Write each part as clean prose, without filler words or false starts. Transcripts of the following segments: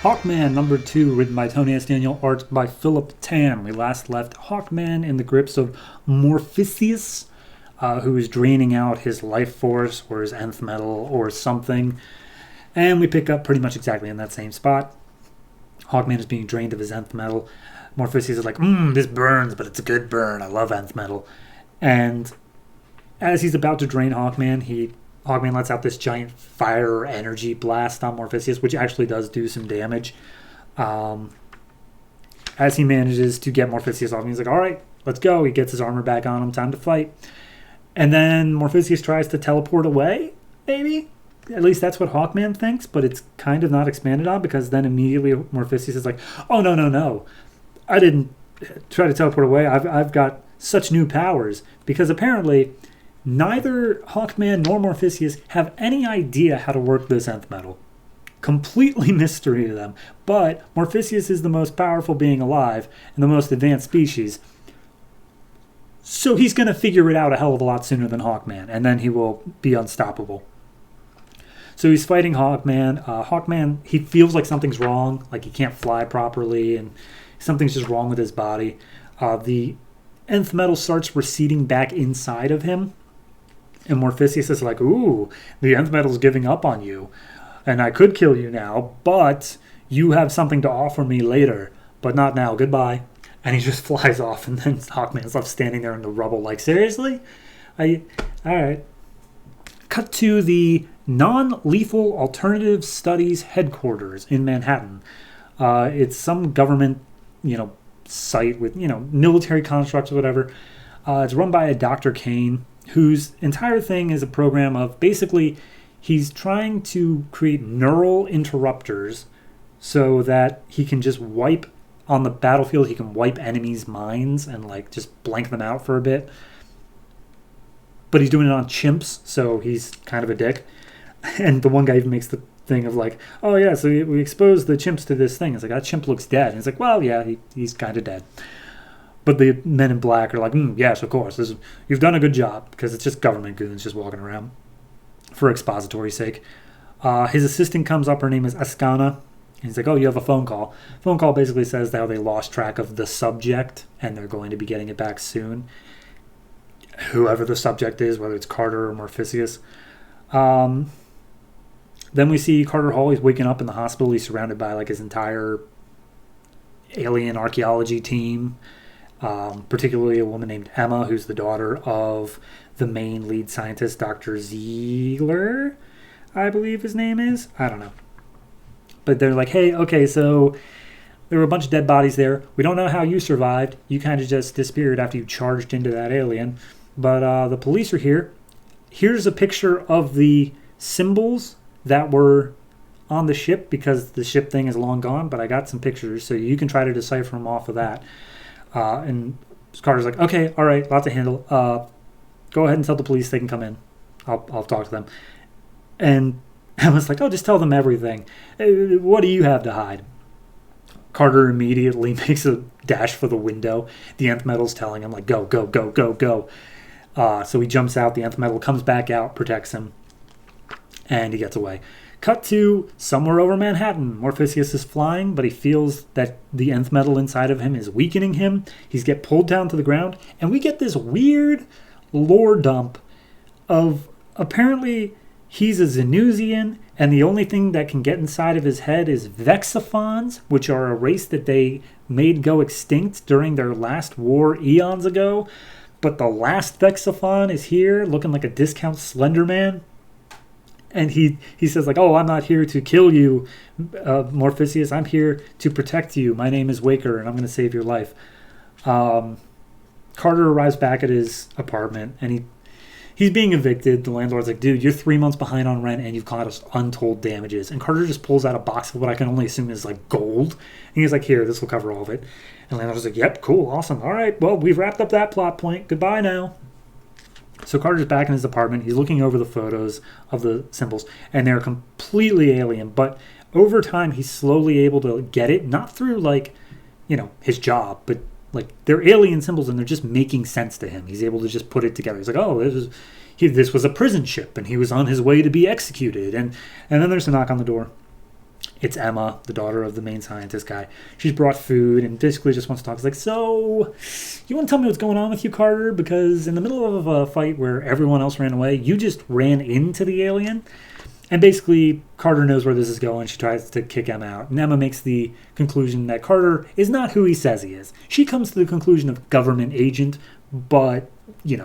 Hawkman #2, written by Tony S. Daniel, art by Philip Tan. We last left Hawkman in the grips of Morpheus, who is draining out his life force or his nth metal or something. And we pick up pretty much exactly in that same spot. Hawkman is being drained of his nth metal. Morpheus is like, this burns, but it's a good burn. I love nth metal. And as he's about to drain Hawkman, Hawkman lets out this giant fire energy blast on Morpheus, which actually does do some damage. As he manages to get Morpheus off, he's like, all right, let's go. He gets his armor back on him. Time to fight. And then Morpheus tries to teleport away, maybe? At least that's what Hawkman thinks, but it's kind of not expanded on, because then immediately Morpheus is like, oh, no. I didn't try to teleport away. I've got such new powers. Because apparently neither Hawkman nor Morpheus have any idea how to work this nth metal. Completely mystery to them. But Morpheus is the most powerful being alive and the most advanced species. So he's going to figure it out a hell of a lot sooner than Hawkman, and then he will be unstoppable. So he's fighting Hawkman. Hawkman, he feels like something's wrong, like he can't fly properly, and something's just wrong with his body. The nth metal starts receding back inside of him, and Morpheus is like, ooh, the nth metal's giving up on you, and I could kill you now, but you have something to offer me later, but not now, goodbye. And he just flies off, and then Hawkman's left standing there in the rubble like, seriously? Alright. Cut to the Non-Lethal Alternative Studies headquarters in Manhattan. It's some government, site with, military constructs or whatever. It's run by a Dr. Kane, whose entire thing is a program of basically he's trying to create neural interrupters so that he can just wipe on the battlefield, he can wipe enemies' minds and just blank them out for a bit. But he's doing it on chimps, so he's kind of a dick. And the one guy even makes the thing of oh yeah, so we exposed the chimps to this thing. It's like, that chimp looks dead. And it's like, well, yeah, he's kind of dead. But the men in black are like, yes, of course. You've done a good job, because it's just government goons just walking around for expository sake. His assistant comes up. Her name is Ascana. He's like, oh, you have a phone call. Phone call basically says how they lost track of the subject, and they're going to be getting it back soon. Whoever the subject is, whether it's Carter or Morpheus. Then we see Carter Hall. He's waking up in the hospital. He's surrounded by his entire alien archaeology team, particularly a woman named Emma, who's the daughter of the main lead scientist, Dr. Ziegler, I believe his name is. I don't know. But they're like, hey, okay, so there were a bunch of dead bodies there. We don't know how you survived. You kind of just disappeared after you charged into that alien. But the police are here. Here's a picture of the symbols that were on the ship, because the ship thing is long gone, but I got some pictures, so you can try to decipher them off of that. And Carter's like, okay, all right, lot to handle. Go ahead and tell the police they can come in. I'll talk to them. And Emma's like, oh, just tell them everything. What do you have to hide? Carter immediately makes a dash for the window. The nth metal's telling him, go, go, go, go, go. So he jumps out. The nth metal comes back out, protects him, and he gets away. Cut to somewhere over Manhattan. Morpheus is flying, but he feels that the nth metal inside of him is weakening him. He's get pulled down to the ground, and we get this weird lore dump of apparently he's a Xenusian, and the only thing that can get inside of his head is Vexaphons, which are a race that they made go extinct during their last war eons ago. But the last Vexaphon is here, looking like a discount Slender Man. And he says, oh, I'm not here to kill you, Morpheus. I'm here to protect you. My name is Waker, and I'm going to save your life. Carter arrives back at his apartment, and he's being evicted. The landlord's like, dude, you're 3 months behind on rent, and you've caused us untold damages. And Carter just pulls out a box of what I can only assume is gold. And he's like, here, this will cover all of it. And the landlord's like, yep, cool, awesome. All right, well, we've wrapped up that plot point. Goodbye now. So Carter's back in his apartment. He's looking over the photos of the symbols, and they're completely alien. But over time, he's slowly able to get it, not through, his job, but, they're alien symbols, and they're just making sense to him. He's able to just put it together. He's like, oh, this was a prison ship, and he was on his way to be executed. And then there's a knock on the door. It's Emma, the daughter of the main scientist guy. She's brought food and basically just wants to talk. It's like, so, you want to tell me what's going on with you, Carter? Because in the middle of a fight where everyone else ran away, you just ran into the alien. And basically, Carter knows where this is going. She tries to kick Emma out. And Emma makes the conclusion that Carter is not who he says he is. She comes to the conclusion of government agent, but,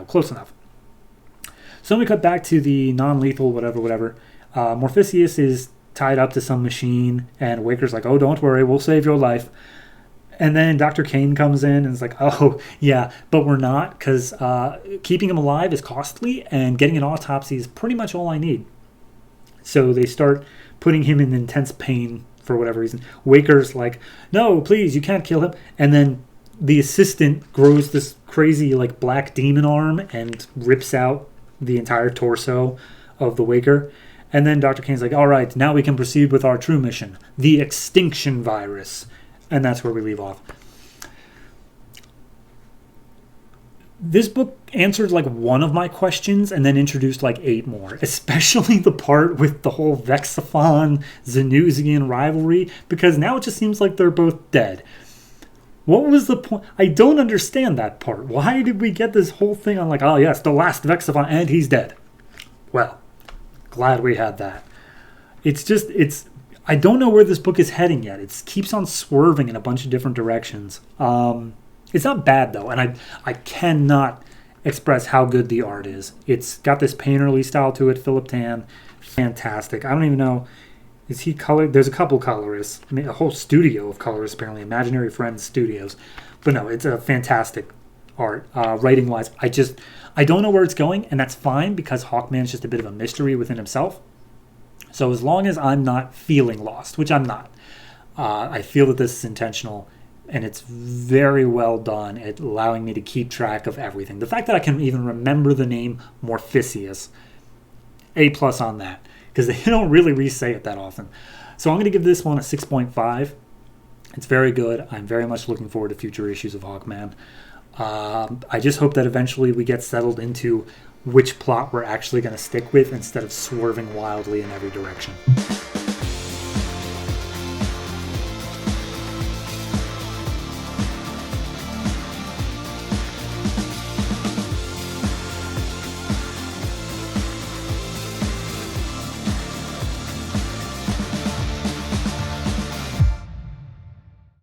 close enough. So then we cut back to the non-lethal whatever. Morpheus is tied up to some machine, and Waker's like, oh, don't worry, we'll save your life. And then Dr. Kane comes in and is like, oh, yeah, but we're not, because keeping him alive is costly, and getting an autopsy is pretty much all I need. So they start putting him in intense pain for whatever reason. Waker's like, no, please, you can't kill him. And then the assistant grows this crazy, black demon arm and rips out the entire torso of the Waker. And then Dr. Kane's like, all right, now we can proceed with our true mission, the extinction virus. And that's where we leave off. This book answered one of my questions and then introduced 8 more, especially the part with the whole Vexaphon-Zenusian rivalry, because now it just seems like they're both dead. What was the point? I don't understand that part. Why did we get this whole thing on oh yes, the last Vexaphon and he's dead? Well, glad we had that. I don't know where this book is heading yet. It keeps on swerving in a bunch of different directions. It's not bad, though, and I cannot express how good the art is. It's got this painterly style to it, Philip Tan. Fantastic. I don't even know, is he colored? There's a couple colorists, a whole studio of colorists, apparently, Imaginary Friends Studios. But no, it's a fantastic art. Writing-wise, I don't know where it's going, and that's fine, because Hawkman's just a bit of a mystery within himself. So as long as I'm not feeling lost, which I'm not, I feel that this is intentional, and it's very well done at allowing me to keep track of everything. The fact that I can even remember the name Morpheus, A+ on that, because they don't really re-say it that often. So I'm going to give this one a 6.5. It's very good. I'm very much looking forward to future issues of Hawkman. I just hope that eventually we get settled into which plot we're actually going to stick with instead of swerving wildly in every direction.